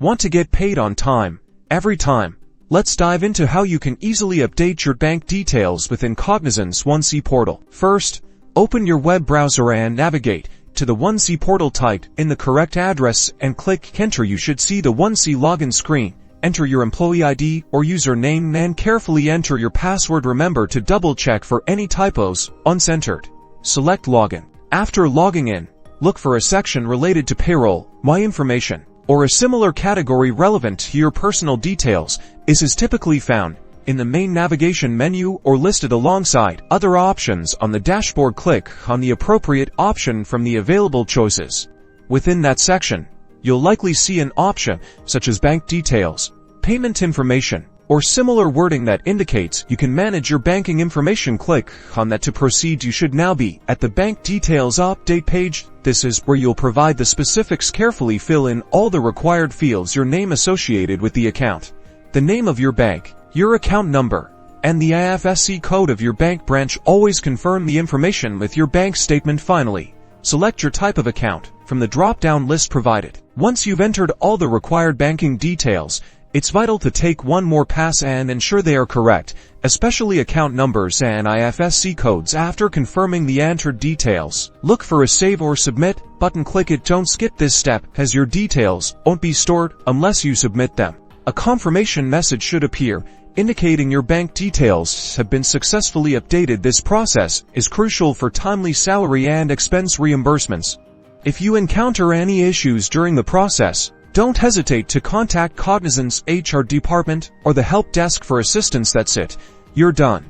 Want to get paid on time, every time? Let's dive into how you can easily update your bank details within Cognizant's 1C portal. First, open your web browser and navigate to the 1C portal. Type in the correct address and click Enter. You should see the 1C login screen. Enter your employee ID or username and carefully enter your password. Remember to double-check for any typos. Once entered, select Login. After logging in, look for a section related to payroll, My Information, or a similar category relevant to your personal details. This is typically found in the main navigation menu or listed alongside other options on the dashboard. Click on the appropriate option from the available choices. Within that section, you'll likely see an option such as Bank Details, Payment Information, or similar wording that indicates you can manage your banking information. Click on that to proceed. You should now be at the Bank Details update page. This is where you'll provide the specifics. Carefully fill in all the required fields. Your name associated with the account, the name of your bank, your account number, and the IFSC code of your bank branch. Always confirm the information with your bank statement. Finally, select your type of account from the drop-down list provided. Once you've entered all the required banking details, it's vital to take one more pass and ensure they are correct, especially account numbers and IFSC codes. After confirming the entered details, look for a Save or Submit button. Click it. Don't skip this step, as your details won't be stored unless you submit them. A confirmation message should appear, indicating your bank details have been successfully updated. This process is crucial for timely salary and expense reimbursements. If you encounter any issues during the process, don't hesitate to contact Cognizant's HR department or the help desk for assistance. That's it. You're done.